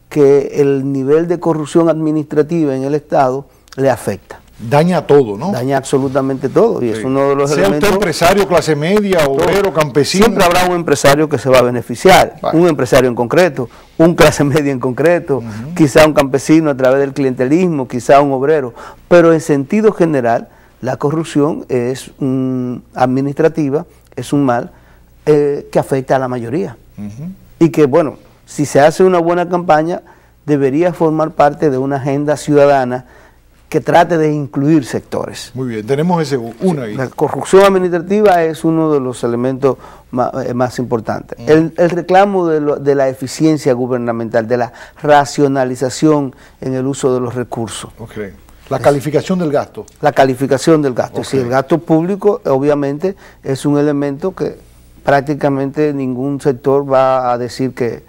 que el nivel de corrupción administrativa en el Estado le afecta. Daña todo, ¿no? Daña absolutamente todo, y es uno de los elementos. Sea usted empresario, clase media, obrero, campesino. Siempre habrá un empresario que se va a beneficiar, un empresario en concreto, un clase media en concreto, quizá un campesino a través del clientelismo, quizá un obrero, pero en sentido general, la corrupción es administrativa, es un mal que afecta a la mayoría. Y que, bueno, si se hace una buena campaña, debería formar parte de una agenda ciudadana que trate de incluir sectores. Muy bien, tenemos ese una ahí. La corrupción administrativa es uno de los elementos más importantes. El reclamo de la eficiencia gubernamental, de la racionalización en el uso de los recursos. Okay. La calificación del gasto. La calificación del gasto. Sí, el gasto público obviamente es un elemento que prácticamente ningún sector va a decir que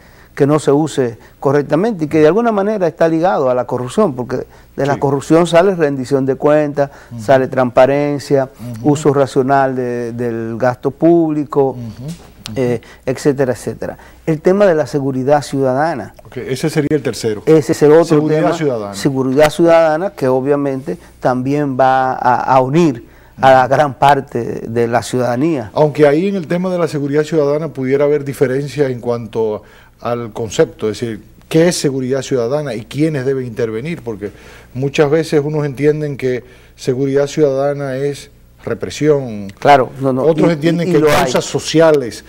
no se use correctamente y que de alguna manera está ligado a la corrupción, porque de la corrupción sale rendición de cuentas, sale transparencia, uso racional del gasto público, etcétera, etcétera. El tema de la seguridad ciudadana. Ese sería el tercero. Ese es el otro seguridad tema. Ciudadana. Seguridad ciudadana, que obviamente también va a unir a la gran parte de la ciudadanía. Aunque ahí en el tema de la seguridad ciudadana pudiera haber diferencia en cuanto al concepto, es decir, ¿qué es seguridad ciudadana y quiénes deben intervenir? Porque muchas veces unos entienden que seguridad ciudadana es represión, claro, otros entienden que hay causas sociales,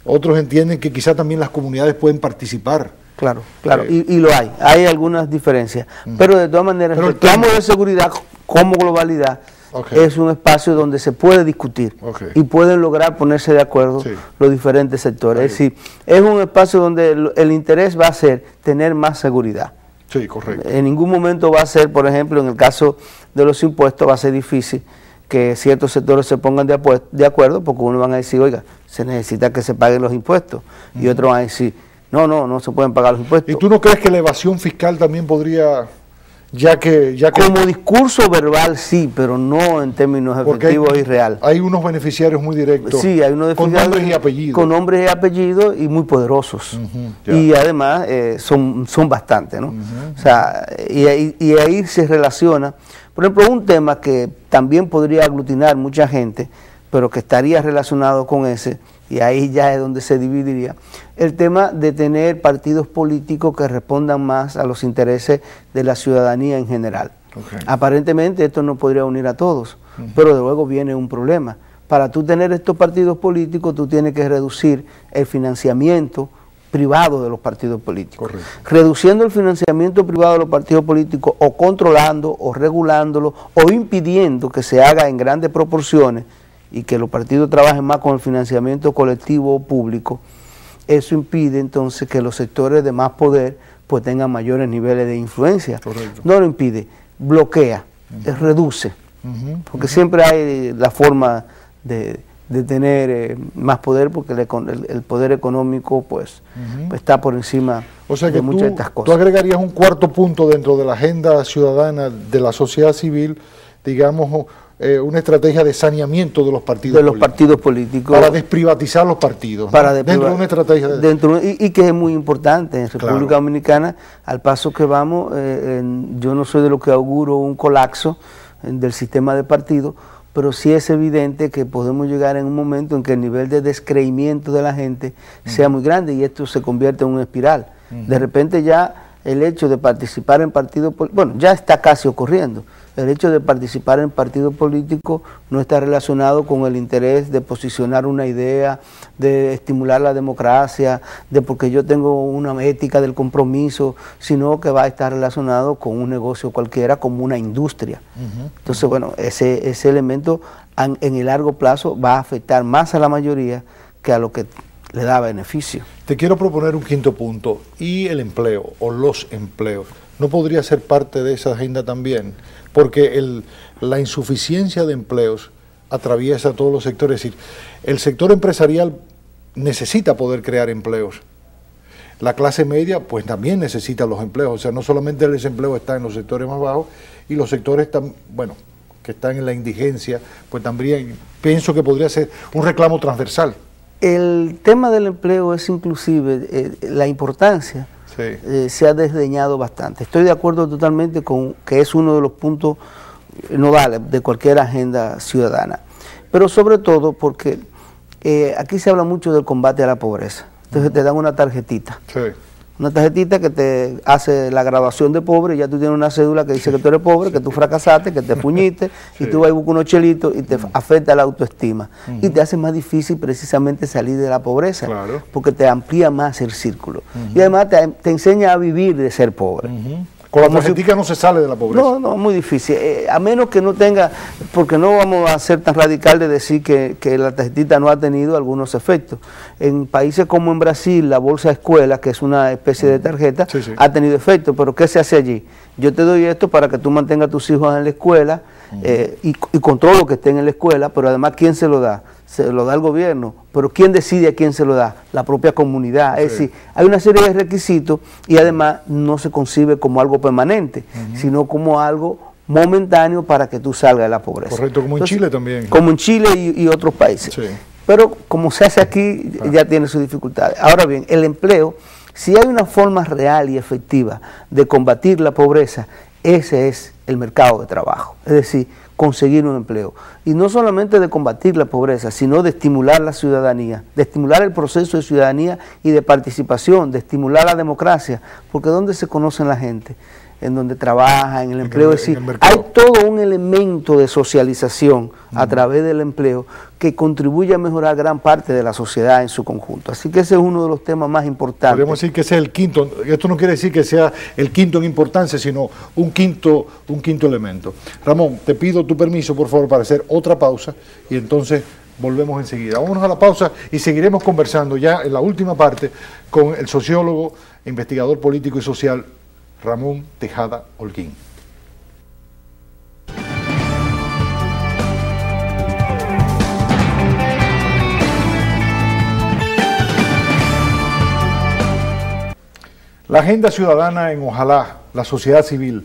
otros entienden que quizá también las comunidades pueden participar. Claro, y lo hay algunas diferencias, pero de todas maneras el reclamo de seguridad como globalidad es un espacio donde se puede discutir y pueden lograr ponerse de acuerdo los diferentes sectores. Es decir, es un espacio donde el interés va a ser tener más seguridad. Sí, correcto. En ningún momento va a ser, por ejemplo, en el caso de los impuestos, va a ser difícil que ciertos sectores se pongan de acuerdo, porque uno van a decir, oiga, se necesita que se paguen los impuestos, y otros van a decir, no se pueden pagar los impuestos. ¿Y tú no crees que la evasión fiscal también podría... Ya que como discurso verbal sí, pero no en términos efectivos y real. Hay unos beneficiarios muy directos, sí, hay unos con nombres y apellidos. Con nombres y apellidos y muy poderosos. Y además son bastantes, ¿no? O sea, y ahí se relaciona, por ejemplo, un tema que también podría aglutinar mucha gente, pero que estaría relacionado con ese, y ahí ya es donde se dividiría, el tema de tener partidos políticos que respondan más a los intereses de la ciudadanía en general. Aparentemente esto no podría unir a todos, pero de luego viene un problema. Para tú tener estos partidos políticos, tú tienes que reducir el financiamiento privado de los partidos políticos. Reduciendo el financiamiento privado de los partidos políticos, o controlando, o regulándolo, o impidiendo que se haga en grandes proporciones, y que los partidos trabajen más con el financiamiento colectivo o público, eso impide entonces que los sectores de más poder pues tengan mayores niveles de influencia. No lo impide, bloquea, reduce, porque siempre hay la forma de tener más poder, porque el poder económico pues está por encima de muchas de estas cosas. Tú agregarías un cuarto punto dentro de la agenda ciudadana de la sociedad civil, digamos, una estrategia de saneamiento de los partidos políticos. Para desprivatizar los partidos. Dentro de una estrategia y que es muy importante en República Dominicana, al paso que vamos, yo no soy de lo que auguro un colapso del sistema de partidos, pero sí es evidente que podemos llegar en un momento en que el nivel de descreimiento de la gente sea muy grande y esto se convierte en una espiral. De repente ya el hecho de participar en partidos políticos, bueno, ya está casi ocurriendo. El hecho de participar en partidos políticos no está relacionado con el interés de posicionar una idea, de estimular la democracia, de porque yo tengo una ética del compromiso, sino que va a estar relacionado con un negocio cualquiera, como una industria. Entonces, bueno, ese elemento en el largo plazo va a afectar más a la mayoría que a lo que le da beneficio. Te quiero proponer un quinto punto, y el empleo, o los empleos. ¿No podría ser parte de esa agenda también? Porque la insuficiencia de empleos atraviesa todos los sectores. Es decir, el sector empresarial necesita poder crear empleos. La clase media pues también necesita los empleos. O sea, no solamente el desempleo está en los sectores más bajos, y los sectores que están en la indigencia, pues también pienso que podría ser un reclamo transversal. El tema del empleo es inclusive la importancia se ha desdeñado bastante. Estoy de acuerdo totalmente con que es uno de los puntos nodales de cualquier agenda ciudadana, pero sobre todo porque aquí se habla mucho del combate a la pobreza. Entonces te dan una tarjetita. Sí. Una tarjetita que te hace la graduación de pobre, y ya tú tienes una cédula que dice que tú eres pobre, que tú fracasaste, que te puñiste, y tú vas y buscas unos chelitos y te afecta la autoestima. Y te hace más difícil precisamente salir de la pobreza, porque te amplía más el círculo. Y además te enseña a vivir de ser pobre. Con la tarjetita no se sale de la pobreza. No, muy difícil. A menos que no tenga, porque no vamos a ser tan radical de decir que la tarjetita no ha tenido algunos efectos. En países como en Brasil, la bolsa escuela, que es una especie de tarjeta, ha tenido efectos. Pero ¿qué se hace allí? Yo te doy esto para que tú mantengas a tus hijos en la escuela y controlo que estén en la escuela, pero además, ¿quién se lo da? Se lo da el gobierno, pero ¿quién decide a quién se lo da? La propia comunidad. Es decir, hay una serie de requisitos y además no se concibe como algo permanente, sino como algo momentáneo para que tú salgas de la pobreza. Correcto, como entonces, en Chile también. Como en Chile y otros países. Pero como se hace aquí, ya tiene sus dificultades. Ahora bien, el empleo, si hay una forma real y efectiva de combatir la pobreza, ese es el mercado de trabajo. Es decir, conseguir un empleo. Y no solamente de combatir la pobreza, sino de estimular la ciudadanía, de estimular el proceso de ciudadanía y de participación, de estimular la democracia, porque ¿dónde se conocen la gente? En donde trabaja, en el empleo. Es decir, hay todo un elemento de socialización a través del empleo que contribuye a mejorar gran parte de la sociedad en su conjunto. Así que ese es uno de los temas más importantes. Podríamos decir que ese es el quinto. Esto no quiere decir que sea el quinto en importancia, sino un quinto elemento. Ramón, te pido tu permiso, por favor, para hacer otra pausa y entonces volvemos enseguida. Vámonos a la pausa y seguiremos conversando ya en la última parte con el sociólogo, investigador político y social, Ramón Tejada Holguín. La agenda ciudadana en Ojalá, la sociedad civil.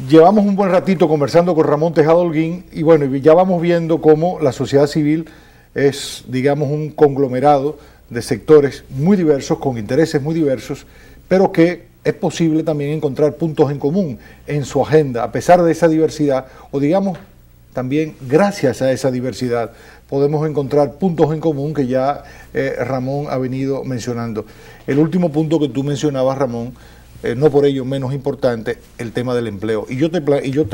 Llevamos un buen ratito conversando con Ramón Tejada Holguín y bueno, ya vamos viendo cómo la sociedad civil es, digamos, un conglomerado de sectores muy diversos, con intereses muy diversos, pero que es posible también encontrar puntos en común en su agenda, a pesar de esa diversidad, o digamos, también gracias a esa diversidad, podemos encontrar puntos en común que ya Ramón ha venido mencionando. El último punto que tú mencionabas, Ramón, no por ello menos importante, el tema del empleo. Y yo te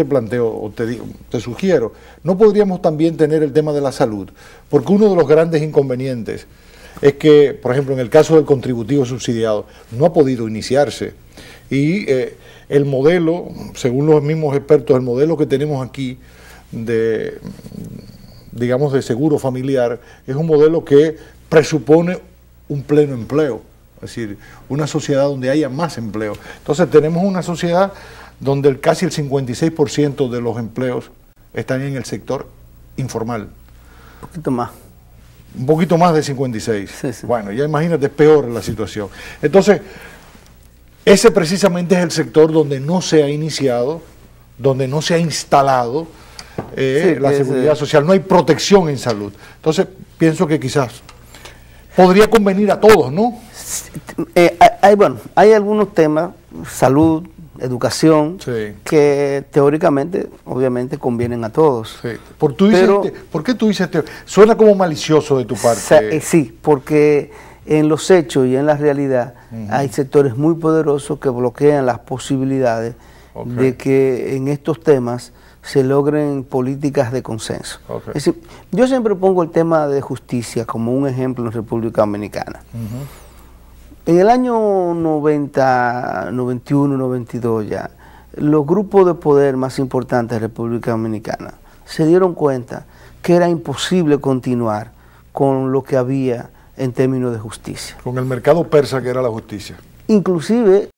planteo, o te sugiero, ¿no podríamos también tener el tema de la salud? Porque uno de los grandes inconvenientes es que, por ejemplo, en el caso del contributivo subsidiado, no ha podido iniciarse. Y el modelo, según los mismos expertos, el modelo que tenemos aquí de, digamos, de seguro familiar, es un modelo que presupone un pleno empleo, es decir, una sociedad donde haya más empleo. Entonces tenemos una sociedad donde casi el 56% de los empleos están en el sector informal. Un poquito más. Un poquito más de 56. Sí. Bueno, ya imagínate, es peor la situación. Entonces, ese precisamente es el sector donde no se ha iniciado, donde no se ha instalado la seguridad social, no hay protección en salud. Entonces, pienso que quizás podría convenir a todos, ¿no? Hay algunos temas, salud, educación, que teóricamente, obviamente, convienen a todos. Sí. ¿Por qué tú dices? Suena como malicioso de tu parte. Sí, porque en los hechos y en la realidad hay sectores muy poderosos que bloquean las posibilidades de que en estos temas se logren políticas de consenso. Es decir, yo siempre pongo el tema de justicia como un ejemplo en República Dominicana. En el año 90, 91, 92 ya, los grupos de poder más importantes de República Dominicana se dieron cuenta que era imposible continuar con lo que había en términos de justicia. Con el mercado persa que era la justicia. Inclusive